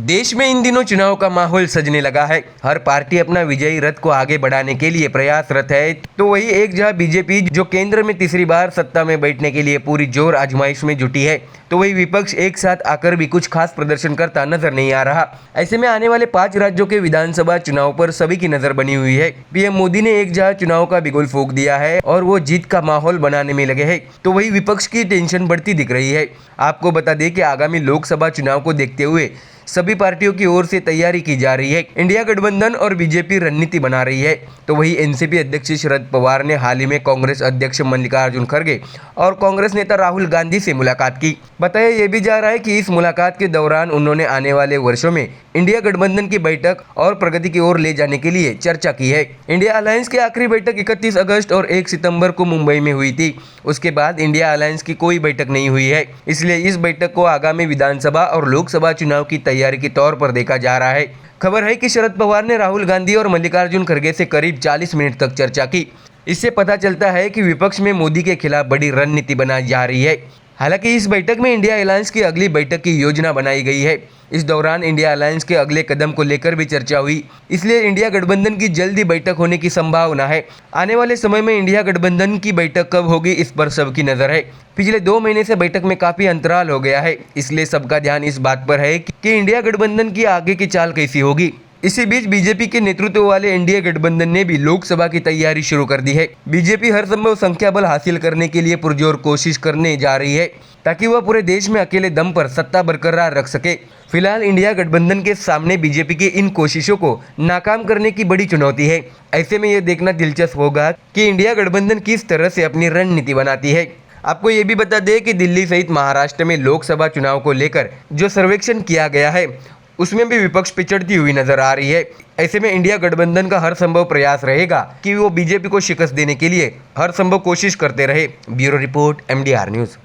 देश में इन दिनों चुनाव का माहौल सजने लगा है। हर पार्टी अपना विजयी रथ को आगे बढ़ाने के लिए प्रयासरत है। तो वही एक जहां बीजेपी जो केंद्र में तीसरी बार सत्ता में बैठने के लिए पूरी जोर आजमाइश में जुटी है, तो वही विपक्ष एक साथ आकर भी कुछ खास प्रदर्शन करता नजर नहीं आ रहा। ऐसे में आने वाले 5 राज्यों के विधानसभा चुनाव पर सभी की नजर बनी हुई है। पीएम मोदी ने एक जहां चुनाव का बिगुल फूंक दिया है और वो जीत का माहौल बनाने में लगे हैं, तो वही विपक्ष की टेंशन बढ़ती दिख रही है। आपको बता दें कि आगामी लोकसभा चुनाव को देखते हुए सभी पार्टियों की ओर से तैयारी की जा रही है। इंडिया गठबंधन और बीजेपी रणनीति बना रही है। तो वही एनसीपी अध्यक्ष शरद पवार ने हाल ही में कांग्रेस अध्यक्ष मल्लिकार्जुन खड़गे और कांग्रेस नेता राहुल गांधी से मुलाकात की। बताया यह भी जा रहा है कि इस मुलाकात के दौरान उन्होंने आने वाले वर्षों में इंडिया गठबंधन की बैठक और प्रगति की ओर ले जाने के लिए चर्चा की है। इंडिया अलायंस की आखिरी बैठक 31 अगस्त और 1 सितंबर को मुंबई में हुई थी। उसके बाद इंडिया अलायंस की कोई बैठक नहीं हुई है, इसलिए इस बैठक को आगामी विधानसभा और लोकसभा चुनाव की तैयारी के तौर पर देखा जा रहा है। खबर है कि शरद पवार ने राहुल गांधी और मल्लिकार्जुन खड़गे से करीब 40 मिनट तक चर्चा की। इससे पता चलता है कि विपक्ष में मोदी के खिलाफ बड़ी रणनीति बनाई जा रही है। हालांकि इस बैठक में इंडिया अलायंस की अगली बैठक की योजना बनाई गई है। इस दौरान इंडिया अलायंस के अगले कदम को लेकर भी चर्चा हुई, इसलिए इंडिया गठबंधन की जल्दी बैठक होने की संभावना है। आने वाले समय में इंडिया गठबंधन की बैठक कब होगी, इस पर सबकी नजर है। पिछले 2 महीने से बैठक में काफी अंतराल हो गया है, इसलिए सबका ध्यान इस बात पर है कि इंडिया गठबंधन की आगे की चाल कैसी होगी। इसी बीच बीजेपी के नेतृत्व वाले एनडीए गठबंधन ने भी लोकसभा की तैयारी शुरू कर दी है। बीजेपी हर संभव संख्या बल हासिल करने के लिए पुरजोर कोशिश करने जा रही है, ताकि वह पूरे देश में अकेले दम पर सत्ता बरकरार रख सके। फिलहाल इंडिया गठबंधन के सामने बीजेपी की इन कोशिशों को नाकाम करने की बड़ी चुनौती है। ऐसे में यह देखना दिलचस्प होगा कि इंडिया गठबंधन किस तरह से अपनी रणनीति बनाती है। आपको ये भी बता दें कि दिल्ली सहित महाराष्ट्र में लोकसभा चुनाव को लेकर जो सर्वेक्षण किया गया है, उसमें भी विपक्ष पिछड़ती हुई नजर आ रही है। ऐसे में इंडिया गठबंधन का हर संभव प्रयास रहेगा कि वो बीजेपी को शिकस्त देने के लिए हर संभव कोशिश करते रहे। Bureau report, MDR news.